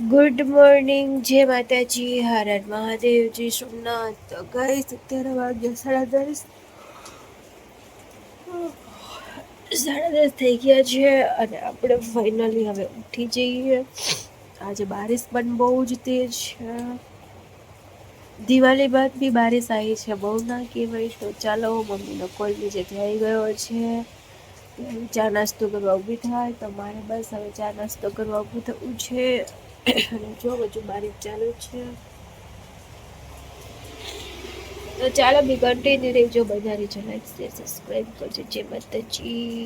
Good morning, જય માતાજી, હર હર મહાદેવ, જય સોમનાથ. તો ગાઈસ અત્યારે વાગ્યા 10:30 થઈ ગયા છે અને આપણે ફાઇનલી હવે ઉઠી જઈએ. આજે બારિશ પણ બહુ જ તેજ છે. દિવાળી બાદ બી બારિશ આવી છે, બહુ ના કહેવાય. તો ચાલો, મમ્મીનો કોલ નીચેથી આવી ગયો છે. ચા નાસ્તો કરવા ઊભી થાય તો મારે બસ હવે ચા નાસ્તો કરવા ઊભું થવું છે. અને જો હજુ બારીશ ચાલુ છે. તો ચાલો બી કન્ટિન્યુ રહેજો, બધાની જો લાઈક શેર સબસ્ક્રાઈબ કરજો. જય માતાજી.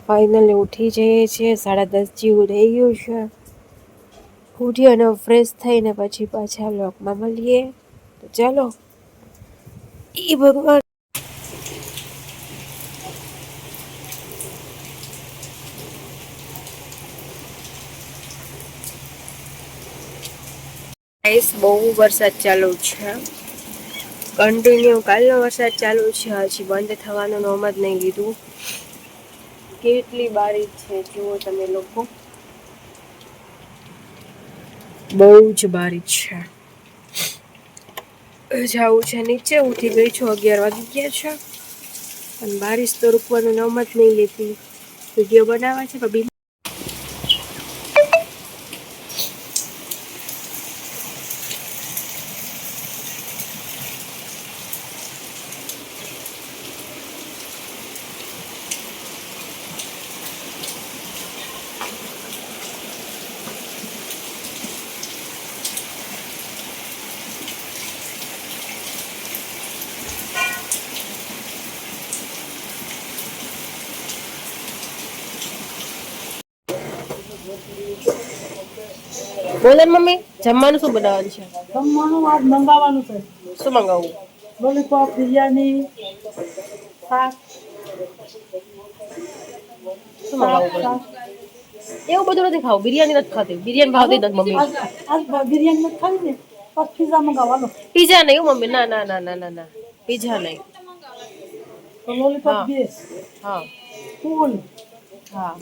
ફાઇનલી ઉઠી જઈએ છીએ, 10:30 જેવું થઈ ગયું છે. ઉઠી અને ફ્રેશ થઈને પછી પાછા બ્લોગમાં મળીએ. તો ચાલો, ઈ ભગવાન. ગાઈસ, બહુ વરસાદ ચાલુ છે. કન્ટિન્યુ કાલનો વરસાદ ચાલુ છે, હજી બંધ થવાનું નામ જ નહીં લીધું. કેટલી બારીશ છે જુઓ તમે લોકો, બહુ જ બારીશ છે. જાવું છે નીચે, ઉઠી ગઈ છું, 11 વાગી ગયા છે. અને બારીશ તો રૂકવાનું નામ જ નહીં લેતી. વિડીયો બનાવવા છે પણ બોલે મમ્મી, જમવાનું શું બનાવવાનું છે? જમવાનું આજ મંગાવવાનું છે. શું મંગાવવું? લોલીપોપ, બિરયાની, શાક. શું મંગાવવું પડે? એવું બધું નથી ખાવું. બિરયાની નથી ખાતી. બિરયાની ભાવતી નથી મમ્મી. આજ બિરયાની નથી ખાવી ને, બસ પીઝા મંગાવવાનો. પીઝા નહીં મમ્મી, ના ના ના ના ના ના, પીઝા નહીં. તો લોલીપોપ હા બે હા ફૂલ. હા,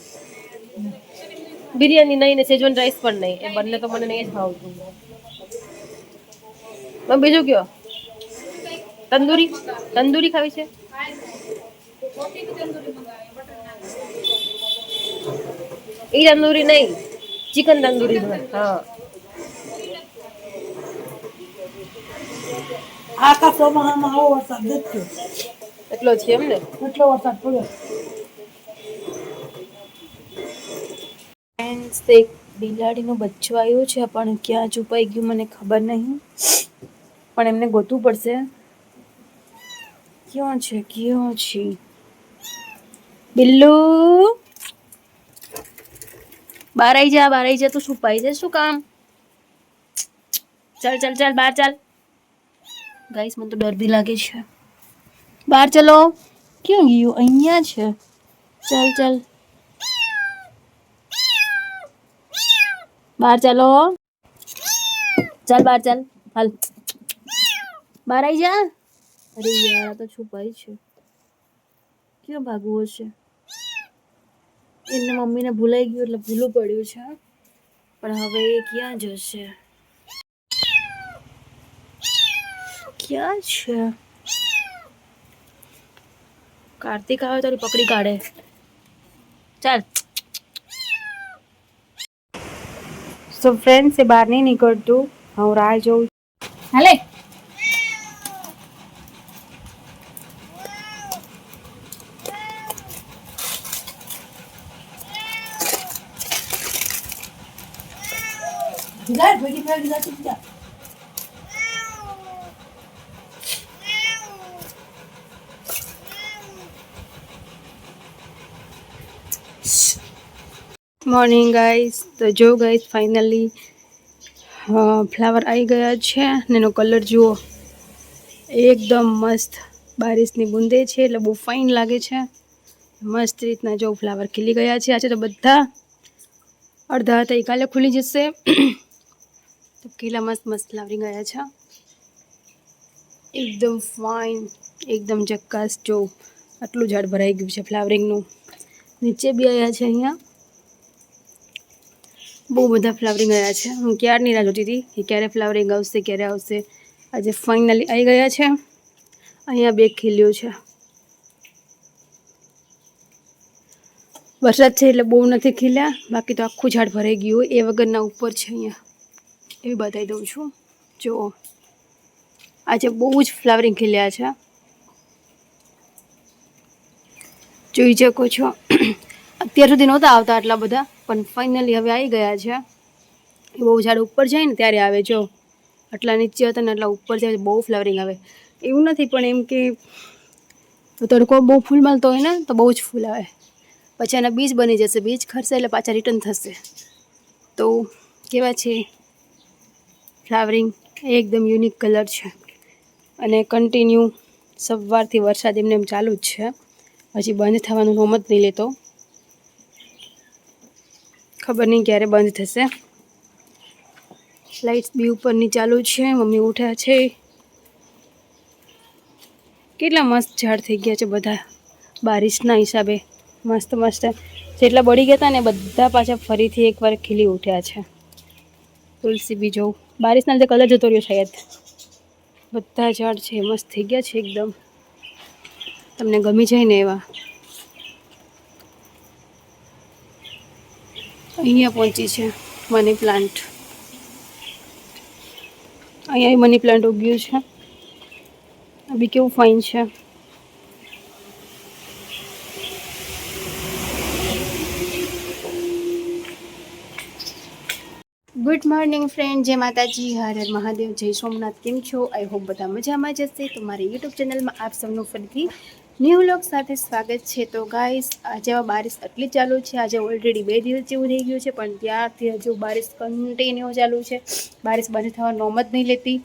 બિરયાની નહીં ને સેજવાન રાઈસ પણ નહીં. એ બંને તો મને નહીં જ ભાવતું. બીજું કયો? તંદૂરી તંદૂરી ખાવી છે? ઈ તંદૂરી નહીં, ચિકન તંદૂરી. હા, આખા ચોમાસામાં આવો વરસાદ નથી થયો. એટલો છે એમ ને. એટલો વરસાદ પડ્યો. ફ્રેન્ડ્સ, એક બિલાડીનું બચ્ચું આવ્યું છે, પણ ક્યાં છુપાઈ ગયું મને ખબર નહીં. પણ એમને ગોતવું પડશે. ક્યાં છે, ક્યાં છે બિલ્લુ? બહાર આવી જા, બહાર આવી જા. તું છુપાઈ છે શું કામ? ચાલ ચાલ ચાલ, બહાર ચાલ. ગાઈસ, મને તો ડર બી લાગે છે. બહાર ચલો. ક્યાં ગયું? અહીંયા છે. ચાલ ચાલ, બહાર ચાલો. ચાલ બહાર ચાલ. હાલ, બહાર આવી જા. અરે યાર, આ તો છુપાઈ છે. ક્યાં ભાગવું હશે? એને મમ્મીને ભૂલાઈ ગયું એટલે ભૂલું પડ્યું છે. પણ હવે એ ક્યાં જશે? ક્યાં છે? કાર્તિક આવે તો પકડી કાઢે. ચાલ. સો ફ્રેન્ડ્સ, એ બહાર નહીં નીકળતું. હું રાહ જોઉં. હાલે. જાય ભેગી ભેગી જતી જા. Morning guys. તો જો ગાઈસ, ફાઇનલી ફ્લાવર આવી ગયા છે ને એનો કલર જુઓ, એકદમ મસ્ત. બારિશની બૂંદે છે એટલે બહુ ફાઇન લાગે છે. મસ્ત રીતના જો ફ્લાવર ખીલી ગયા છે. આજે તો બધા અડધા હતા એ કાલે ખુલી જશે. તો કેટલા મસ્ત મસ્ત ફ્લાવરિંગ ગયા છે. એકદમ ફાઇન, એકદમ જક્કાસ. જો આટલું ઝાડ ભરાઈ ગયું છે ફ્લાવરિંગનું. નીચે બી આવ્યા છે. અહીંયા બહુ બધા ફ્લાવરિંગ આવ્યા છે. હું ક્યારની રાહ જોતી હતી કે ક્યારે ફ્લાવરિંગ આવશે, ક્યારે આવશે. આજે ફાઇનલી આવી ગયા છે. અહીંયા બે ખીલ્યું છે. વરસાદ છે એટલે બહુ નથી ખીલ્યા, બાકી તો આખું ઝાડ ભરાઈ ગયું હોય એ વગરના ઉપર છે. અહીંયા એ બતાવી દઉં છું. જુઓ, આજે બહુ જ ફ્લાવરિંગ ખીલ્યા છે. જોઈ શકો છો. અત્યાર સુધી નહોતા આવતા આટલા બધા, પણ ફાઇનલી હવે આવી ગયા છે. એ બહુ ઝાડ ઉપર જાય ને ત્યારે આવે. જો આટલા નીચે હતા ને આટલા ઉપર જાય બહુ ફ્લાવરિંગ આવે. એવું નથી પણ એમ કે તડકો બહુ ફૂલ મળતો હોય ને તો બહુ જ ફૂલ આવે. પછી એના બીજ બની જશે, બીજ ખરશે એટલે પાછા રિટર્ન થશે. તો કેવા છે ફ્લાવરિંગ, એકદમ યુનિક કલર છે. અને કન્ટિન્યુ સવારથી વરસાદ એમને એમ ચાલુ જ છે. હજી બંધ થવાનું નામ જ નહીં લેતો. ખબર નહીં ક્યારે બંધ થશે. લાઇટ્સ બી ઉપરની ચાલુ છે. મમ્મી ઉઠ્યા છે. કેટલા મસ્ત ઝાડ થઈ ગયા છે બધા બારિશના હિસાબે. મસ્ત મસ્ત જેટલા બળી ગયા હતા ને બધા પાછા ફરીથી એકવાર ખીલી ઉઠ્યા છે. તુલસી બી જોઉં, બારિશના લીધે કલર જતો રહ્યો શાયદ. બધા ઝાડ છે મસ્ત થઈ ગયા છે એકદમ, તમને ગમી જાય ને એવા. અહીંયા પહોંચી છે મની પ્લાન્ટ. અહીંયા મની પ્લાન્ટ ઉગ્યું છે. આ બી કેવું ફાઇન છે. ગુડ મોર્નિંગ ફ્રેન્ડ, જય માતાજી, હર હર મહાદેવ, જય સોમનાથ. કેમ છો? આઈ હોપ બધા મજામાં જ હશે. તો મારી યુટ્યુબ ચેનલમાં આપ સૌનું ફરીથી ન્યૂ વ્લોગ સાથે સ્વાગત છે. તો ગાઈસ, આજે બારિશ આટલી ચાલુ છે. આજે ઓલરેડી 2 દિવસ જેવું થઈ ગયું છે, પણ ત્યારથી હજુ બારિશ કન્ટિન્યુ ચાલુ છે. બારિશ બંધ થવાનું નામ જ નહીં લેતી.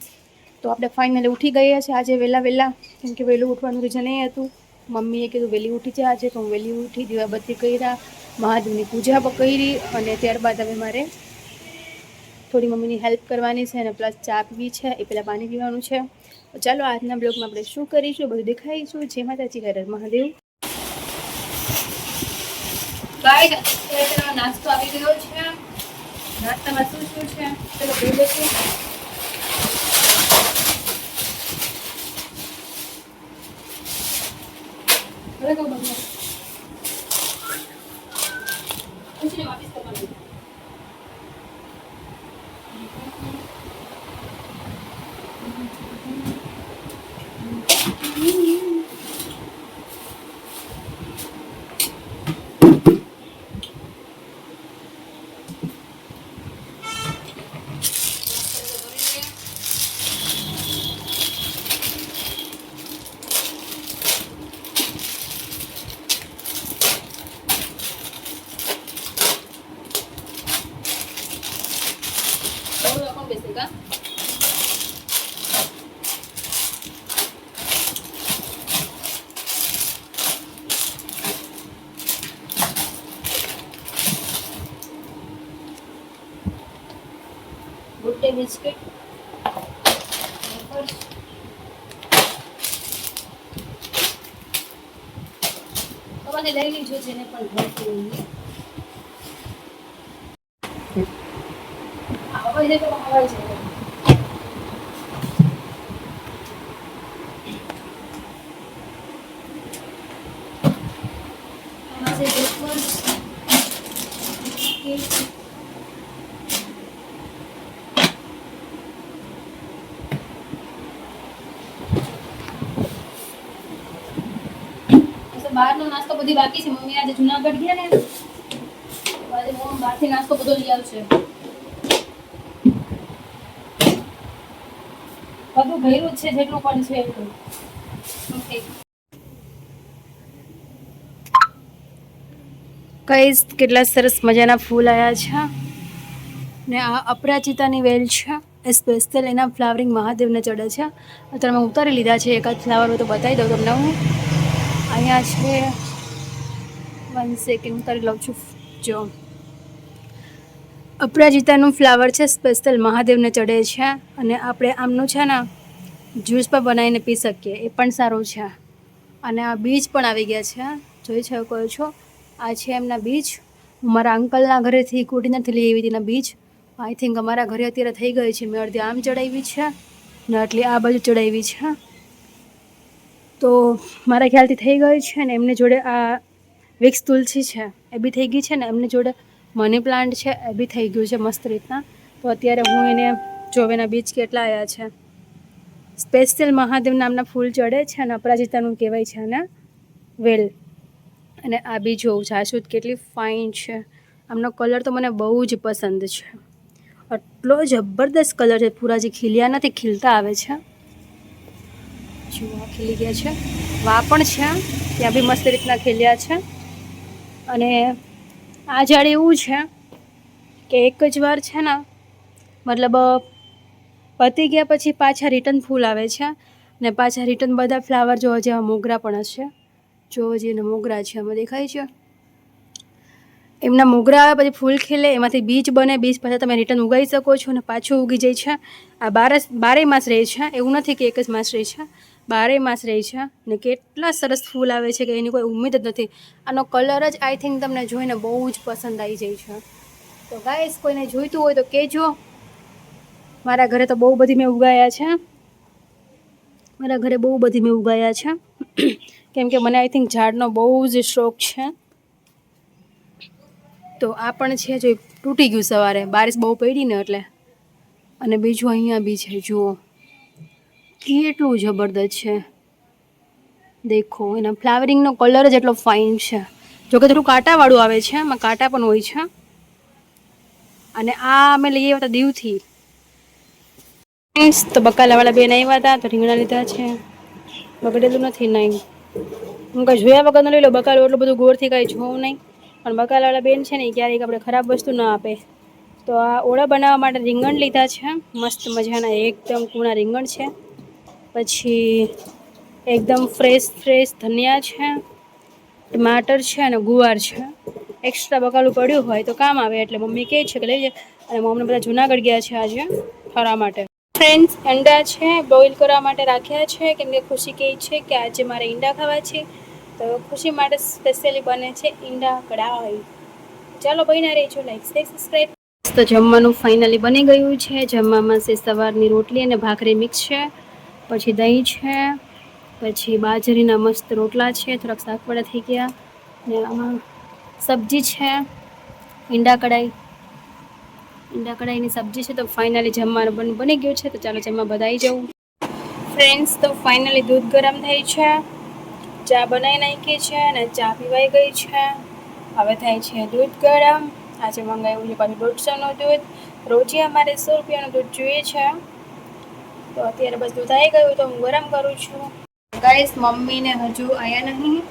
તો આપણે ફાઇનલી ઉઠી ગયા છે આજે વહેલા, કેમ કે વહેલું ઉઠવાનું રીઝન એ હતું. મમ્મીએ કીધું વહેલી ઉઠી જાય આજે, તો હું વહેલી ઉઠી, દીવાબત્તી કર્યા, મહાદેવની પૂજા કરી, અને ત્યારબાદ હવે મારે થોડી મમ્મીની હેલ્પ કરવાની છે અને પ્લસ ચા પીવી છે. એ પહેલાં પાણી પીવાનું છે. તો ચાલો આજના બ્લોગમાં આપણે શું કરીશું બધું દેખાડીશું. જય માતાજી, હર હર મહાદેવ. ગાઈસ, નાસ્તો આવી ગયો છે. નાસ્તામાં શું છે ચલો જોઈ લઈશું. વાપસ કરવાનું. બેસેગા ગુડ ડે બિસ્કિટ તમારે લઈ લીજો જેને પણ ભાવતું હોય. તો હવાઈ છે. બહારનો નાસ્તો બધી બાકી છે. મમ્મી આજે જુનાગઢ ગયા ને, આજે મમ્મી બહારથી નાસ્તો બધો લઈ આવશે. બધું ભર્યું જ છે જેટલું પણ છે એટલું. ઓકે ગાઈસ, કેટલા સરસ મજાના ફૂલ આવ્યા છે. ને આ અપરાજિતાની વેલ છે. એ સ્પેશિયલ એના ફ્લાવરિંગ મહાદેવને ચડે છે. અત્યારે મેં ઉતારી લીધા છે. એકાદ ફ્લાવર તો બતાવી દઉં તમને હું. અહીંયા છે, 1 સેકન્ડ ઉતારી લઉં છું. જો અપરાજિતાનું ફ્લાવર છે, સ્પેશિયલ મહાદેવને ચડે છે. અને આપણે આમનું છે ને જ્યુસ પણ બનાવીને પી શકીએ, એ પણ સારું છે. અને આ બીજ પણ આવી ગયા છે, જોઈ શકો છો. આ છે એમના બીજ, હું મારા અંકલના ઘરેથી કુટી નથી લઈ આવી તેના બીજ. આઈ થિંક અમારા ઘરે અત્યારે થઈ ગઈ છે. મેં અડધી આમ ચડાવી છે ને આટલી આ બાજુ ચડાવી છે. તો મારા ખ્યાલથી થઈ ગઈ છે ને એમની જોડે આ વિક્સ તુલસી છે એ બી થઈ ગઈ છે ને એમની જોડે મની પ્લાન્ટ છે એ બી થઈ ગયું છે મસ્ત રીતના. તો અત્યારે હું એને જોવેના બીજ કેટલા આવ્યા છે. સ્પેશિયલ મહાદેવ નામના ફૂલ ચડે છે અને અપરાજિતાનું કહેવાય છે અને વેલ. અને આ બી જોઉં જાસૂદ કેટલી ફાઇન છે. આમનો કલર તો મને બહુ જ પસંદ છે. આટલો જબરદસ્ત કલર છે. પૂરા જે ખીલ્યા નથી ખીલતા આવે છે. જો ખીલી ગયા છે. વા પણ છે ત્યાં બી મસ્ત રીતના ખીલ્યા છે. અને આ ઝાડ એવું છે કે એક જ વાર છે ને મતલબ પતી ગયા પછી પાછા રિટર્ન ફૂલ આવે છે ને પાછા રિટર્ન બધા ફ્લાવર જોવા જેવા મોગરા પણ હશે. જો જેને મોગરા છે આમાં દેખાય છે. એમના મોગરા આવે પછી ફૂલ ખીલે એમાંથી બીજ બને. બીજ પાછા તમે રિટર્ન ઉગાવી શકો છો અને પાછું ઉગી જાય છે. આ બારે માસ રહે છે. એવું નથી કે એક જ માસ રહે છે. 12 માસ રહે છે ને કેટલા સરસ ફૂલ આવે છે કે એની કોઈ ઉમ્મીદ જ નથી. આનો કલર જ આઈ થિંક તમને જોઈને બહુ જ પસંદ આવી જાય છે. તો ગાઈસ કોઈને જોઈતું હોય તો કહેજો. મારા ઘરે તો બહુ બધી મેં ઉગાયા છે. કેમ કે મને આઈ થિંક ઝાડનો બહુ જ શોખ છે. તો આ પણ છે જો તૂટી ગયું સવારે બારિશ બહુ પડી ને એટલે. અને બીજું અહીંયા બી છે જુઓ કેટલું જબરદસ્ત છે. દેખો એના ફ્લાવરિંગનો કલર જ એટલો ફાઇન છે. જોકે થોડું કાંટાવાળું આવે છે. એમાં કાંટા પણ હોય છે. અને આ અમે લઈ આવ્યા હતા દીવથી. તો બકાલાવાળા બેન આવ્યા હતા તો રીંગણા લીધા છે. બગડેલું નથી નહીં. હું કાંઈ જોયા વગર ન લઈ લો. બકાલું એટલું બધું ગોળથી કાંઈ જોઉં નહીં. પણ બકાલાવાળા બેન છે ને ક્યારેક આપણે ખરાબ વસ્તુ ના આપે. તો આ ઓળા બનાવવા માટે રીંગણ લીધા છે. મસ્ત મજાના એકદમ કૂણા રીંગણ છે. પછી એકદમ ફ્રેશ ધનિયા છે. ટમાટર છે અને ગુવાર છે. એક્સ્ટ્રા બકાલું પડ્યું હોય તો કામ આવે એટલે મમ્મી કહે છે કે લઈ જાય. અને મમ્મી બધા જુનાગઢ ગયા છે આજે ફરવા માટે. ફ્રેન્ડ્સ અંડા છે બોઇલ કરવા માટે રાખ્યા છે. કેમ કે ખુશી કહે છે કે આજે મારે ઈંડા ખાવા છે. તો ખુશી માટે સ્પેશિયલી બને છે ઈંડા કઢાઈ. ચાલો બન્યા રહેજો. Like subscribe. તો જમવાનું ફાઇનલી બની ગયું છે. જમવામાં છે સવારની રોટલી અને ભાખરી મિક્સ છે. પછી દહીં છે. પછી બાજરીના મસ્ત રોટલા છે. થોડાક શાકવાળા થઈ ગયા ને આમાં સબ્જી છે ઈંડા કઢાઈની સબ્જી છે. તો ફાઇનલી જમવાનું બની ગયું છે. તો ચાલો જમવા બધાઈ જવું. ફ્રેન્ડ્સ તો ફાઇનલી દૂધ ગરમ થઈ છે. ચા બનાવી નાખી છે અને ચા પીવાઈ ગઈ છે. હવે થાય છે દૂધ ગરમ. આજે મંગાવ્યું છે પાછું 150નું દૂધ. રોજે અમારે 100 રૂપિયાનું દૂધ જોઈએ છે. તો અત્યારે બસ દૂધ આવી ગયું તો હું ગરમ કરું છું. ગાઈસ મમ્મીને હજુ આવ્યા નહીં.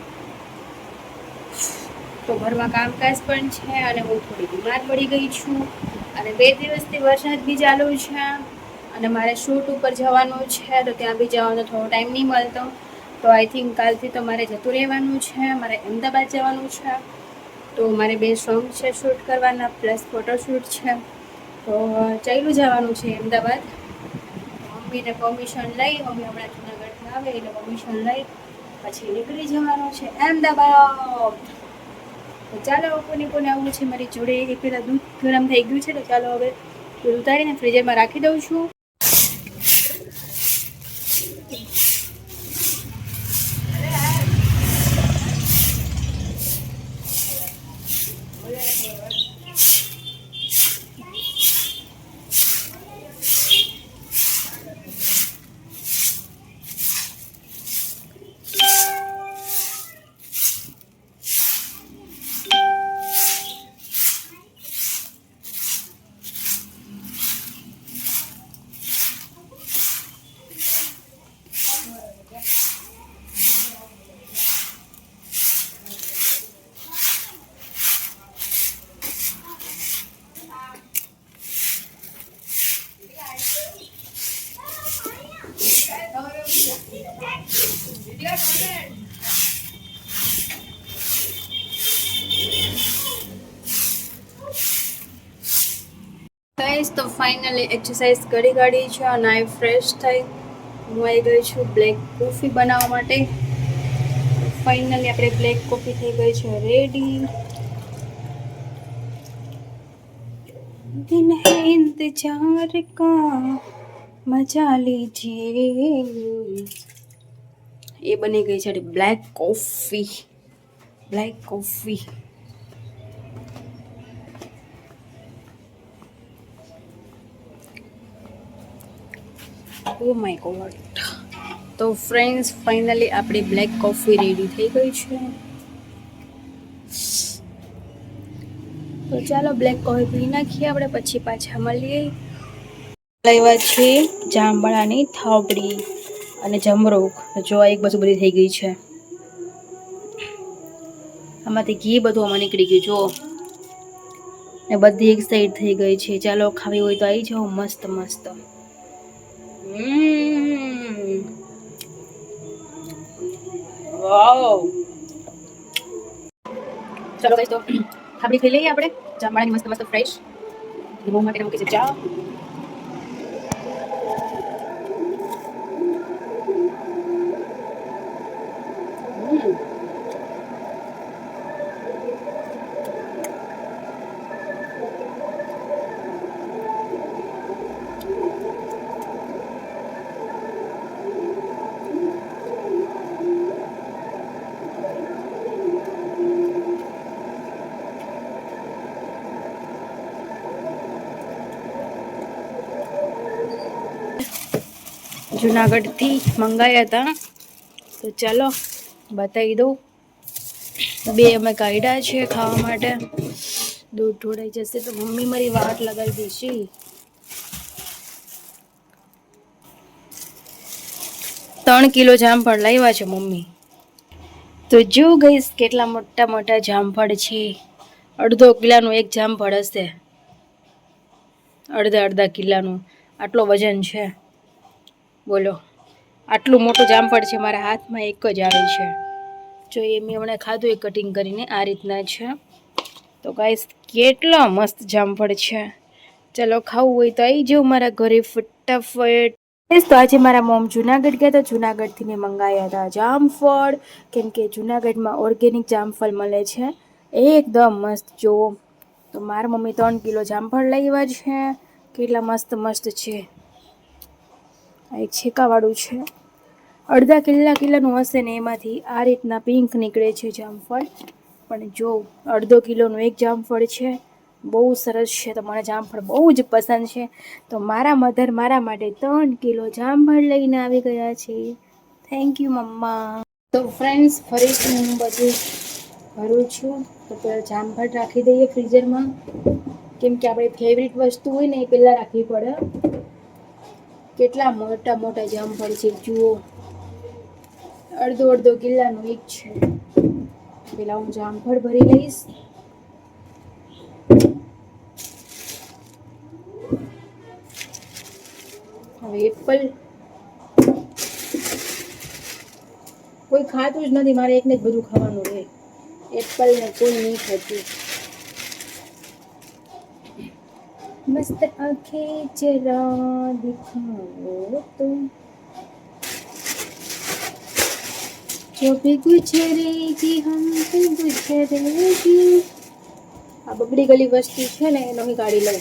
તો ઘરમાં કામકાજ પણ છે અને હું થોડી બીમાર પડી ગઈ છું. અને 2 દિવસથી વરસાદ બી ચાલુ છે. અને મારે શૂટ ઉપર જવાનું છે તો ત્યાં બી જવાનો થોડો ટાઈમ નહીં મળતો. તો આઈ થિંક કાલથી તો મારે જતું રહેવાનું છે. મારે અમદાવાદ જવાનું છે. તો મારે 2 સોંગ છે શૂટ કરવાના પ્લસ ફોટોશૂટ છે. તો ચાલ્યું જવાનું છે અમદાવાદ. મમ્મીને પરમિશન લઈ મમ્મી હમણાં જુનાગઢથી આવે એટલે પરમિશન લઈ પછી નીકળી જવાનું છે અમદાવાદ. તો ચાલો કોને આવવું છે મારી જોડે. એક પેલા દૂધ ગરમ થઈ ગયું છે તો ચાલો હવે દૂધ ઉતારીને ફ્રીઝરમાં રાખી દઉં છું. ગાઈસ તો ફાઇનલી એક્સરસાઇઝ કરી કાઢી છે અને આઈ ફ્રેશ થઈ હું આવી ગઈ છું બ્લેક કોફી બનાવવા માટે. ફાઇનલી આપણે બ્લેક કોફી થઈ ગઈ છે રેડી. दिन है इंतजार का मजा लीजिए. એ બની ગઈ છે black coffee. Oh my God. તો ફ્રેન્ડ્સ ફાઇનલી આપણી બ્લેક કોફી રેડી થઈ ગઈ છે. તો ચાલો બ્લેક કોફી પી નાખીએ આપણે, પછી પાછા મળીએ. લાવ્યા છે જાંબળાની થાબડી અને જમરૂખ. જો એક બાજુ બધી થઈ ગઈ છે. આમાંથી ઘી બધું આમાં નીકળી ગયું જો, ને બધી એક સાઈડ થઈ ગઈ છે. ચાલો ખાવી હોય તો આવી જાઓ. મસ્ત મસ્ત. વાવ. ચાલો ગાઈસ, તો થાબડી ખાઈ લઈએ આપણે જાંબળાની મસ્ત મસ્ત ફ્રેશ. મોં માટે મૂકી છે ચા. જુનાગઢથી મંગાવ્યા હતા, તો ચાલો બતાવી દઉં. બે અમે કાઢ્યા છે ખાવા માટે. દૂધ ઢોળાઈ જશે તો મમ્મી મારી વાટ લગાવી દેશે. ત્રણ કિલો જામફળ લાવ્યા છે મમ્મી. તો જો ગઈશ કેટલા મોટા મોટા જામફળ છે. અડધો કિલાનું એક જામફળ હશે. અડધા કિલાનું આટલો વજન છે. બોલો, આટલું મોટું જામફળ છે. મારા હાથમાં એક જ આવે છે. જો એ મેં હમણાં ખાધું, એ કટિંગ કરીને આ રીતના છે. તો ગાઈસ કેટલા મસ્ત જામફળ છે. ચલો ખાવું હોય તો આવી જાઓ મારા ઘરે ફટાફટ. તો આજે મારા મોમ જુનાગઢ ગયા હતા. જુનાગઢથી મેં મંગાવ્યા હતા જામફળ, કેમ કે જુનાગઢમાં ઓર્ગેનિક જામફળ મળે છે એકદમ મસ્ત. જુઓ તો મારા મમ્મી 3 કિલો જામફળ લાવ્યા છે. કેટલા મસ્ત મસ્ત છે. આ એક છેકાવાળું છે. અડધા કિલાનું હશે ને, એમાંથી આ રીતના પિંક નીકળે છે જામફળ. પણ જો અડધો કિલોનું એક જામફળ છે. બહુ સરસ છે. તો મને જામફળ બહુ જ પસંદ છે. તો મારા મધર મારા માટે 3 કિલો જામફળ લઈને આવી ગયા છે. થેન્ક યુ મમ્મા. તો ફ્રેન્ડ્સ ફરીથી હું બધું ભરું છું. તો પહેલાં જામફળ રાખી દઈએ ફ્રીઝરમાં, કેમ કે આપણી ફેવરિટ વસ્તુ હોય ને એ પહેલાં રાખવી પડે. કેટલા મોટા મોટા જામફળ છે જુઓ. અડધો કિલ્લાનું એક છે. પેલા હું જામફળ ભરી લઈશ. હવે એપલ કોઈ ખાતું જ નથી. મારે એકને જ બધું ખાવાનું રહે. એપલ ને કોઈ નહીં ખાતું. મસ્ત આંખે જરા દિખાઓ તો जो भी गुजरेगी हम पे गुजरेगी. આ બગડી ગયેલી વસ્તુ છે ને એનો હું કાઢી લઉં.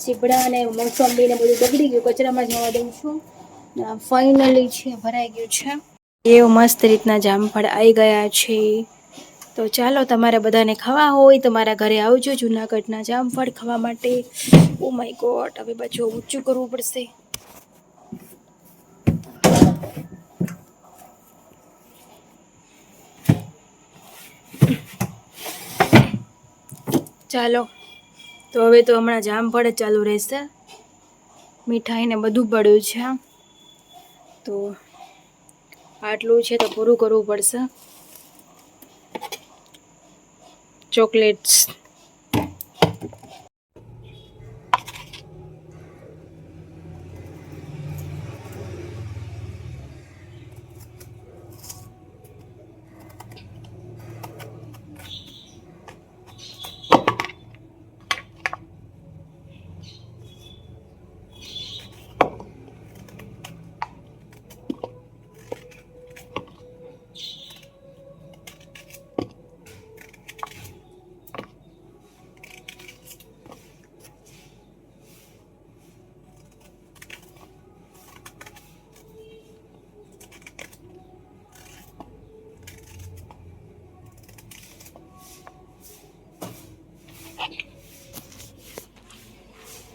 સીપડા ને મોસંબી ને બધું બગડી ગયું, કચરામાં જવા દઉં છું. ફાઇનલી છે ભરાઈ ગયું છે. એવું મસ્ત રીતના જામફળ આવી ગયા છે. તો ચાલો તમારે બધાને ખાવા હોય તો મારા ઘરે આવજો જુનાગઢના જામફળ ખાવા માટે. ઓ માય ગોડ, હવે પાછું ઊંચું કરવું પડશે. ચાલો તો હવે તો હમણાં જામફળ જ ચાલુ રહેશે. મીઠાઈ ને બધું પડ્યું છે. તો આટલું છે તો પૂરું કરવું પડશે. ચોકલેટ્સ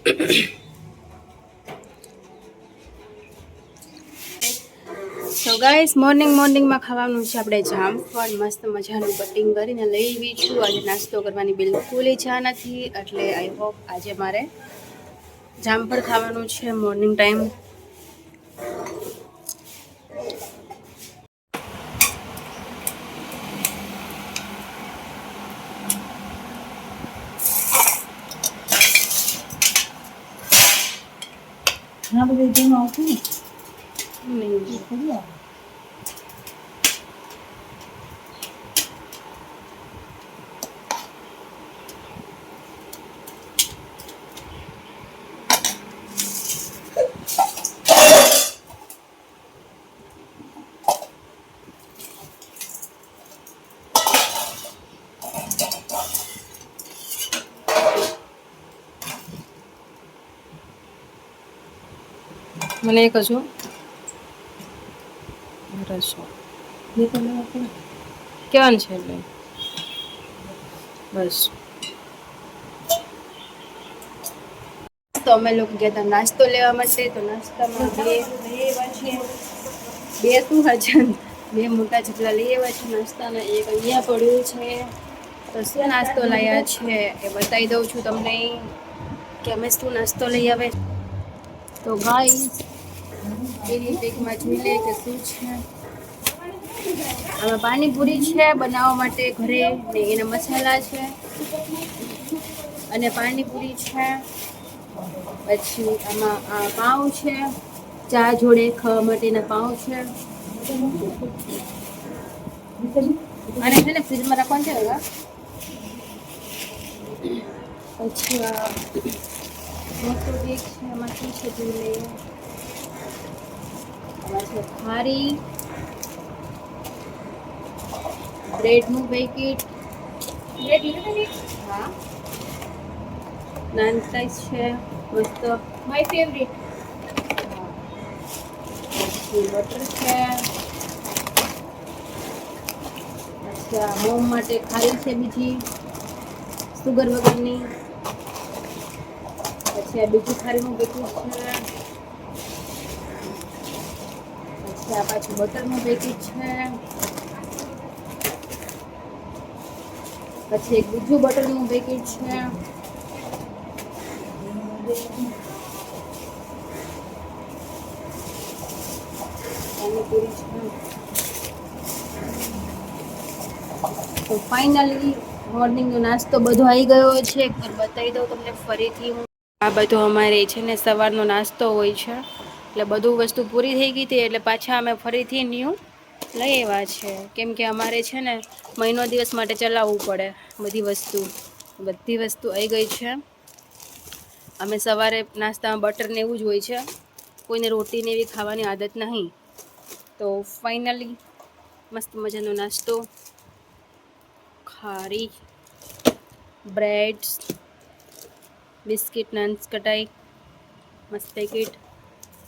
તો ગાઈસ મોર્નિંગમાં ખાવાનું છે આપણે જામફળ મસ્ત મજાનું કટિંગ કરીને લઈ આવી છું. આજે નાસ્તો કરવાની બિલકુલ ઈચ્છા નથી, એટલે આઈ હોપ આજે મારે જામફળ ખાવાનું છે મોર્નિંગ ટાઈમ. ઘણા બધા જેમ આવતું ને નહીં ખરી આવે. મને એક હજુ રસો બે તો લેવા પડે. કેવાનું છે એટલે બસ. તો અમે લોકો ગયા હતા નાસ્તો લેવા માટે. તો નાસ્તામાં બે શું હજન બે મોટા જેટલા લઈ આવ્યા છે નાસ્તાના. એક અહીંયા પડ્યું છે. તો શું નાસ્તો લાવ્યા છે એ બતાવી દઉં છું તમને કે અમે શું નાસ્તો લઈ આવે. તો ગાઈસ એની પેકમાં જોઈ લે કે શું છે. આમાં પાણીપુરી છે બનાવવા માટે ઘરે, ને એના મસાલા છે અને પાણીપુરી છે. પછી આમાં આ પાઉં છે, ચા જોડે ખાવા માટેના પાઉં છે. અને છે ને ફ્રીજમાં રાખવાનું છે હવે. પછી આ મોટું કેક છે, એમાં શું છે જોઈ લઈએ. આમાં છે ખારી, બ્રેડનું પેકેટ, હા, નાન સ્લાઈસ છે મસ્ત, માય ફેવરેટ. પછી બટર છે. પછી આ મોમ માટે ખારી છે બીજી સુગર વગરની. પછી આ બીજું ખારીનું પેકેટ છે. પછી આ પાછું બટરનું પેકેટ છે. પછી એક બીજું બટરનું પેકેટ છે. પાણીપુરી છે. તો ફાઇનલી મોર્નિંગનો નાસ્તો બધો આવી ગયો છે. એકવાર બતાવી દઉં તમને ફરીથી હું. આ બધો અમારે છે ને સવારનો નાસ્તો હોય છે, એટલે બધું વસ્તુ પૂરી થઈ ગઈ હતી, એટલે પાછા અમે ફરીથી ન્યૂ લઈ આવ્યા છે. કેમ કે અમારે છે ને મહિનો દિવસ માટે ચલાવવું પડે બધી વસ્તુ આવી ગઈ છે. અમે સવારે નાસ્તામાં બટર ને એવું જ હોય છે, કોઈને રોટી ને એવી ખાવાની આદત નહીં. તો ફાઇનલી મસ્ત મજાનો નાસ્તો, ખારી, બ્રેડ્સ, બિસ્કિટ નાન્સ કટાઈ મસ્ત પેકેટ.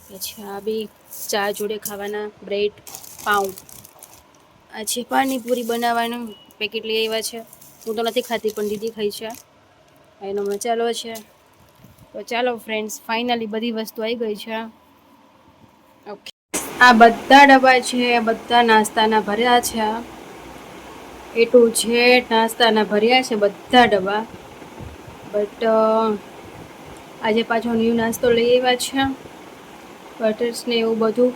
પછી આ બી ચા જોડે ખાવાના બ્રેડ પાઉં. આ છે પાણીપુરી બનાવવાનું પેકેટ લઈ આવ્યા છે. હું તો નથી ખાતી પણ દીદી ખાઈ છે. એનો મસાલો છે. તો ચાલો ફ્રેન્ડ્સ, ફાઇનલી બધી વસ્તુ આવી ગઈ છે. ઓકે, આ બધા ડબ્બા છે, બધા નાસ્તાના ભર્યા છે. એ ટુ ઝેડ નાસ્તાના ભર્યા છે બધા ડબ્બા. બટ આજે પાછો ન્યૂ નાસ્તો લઈ આવ્યા છે, બટર્સ ને એવું બધું.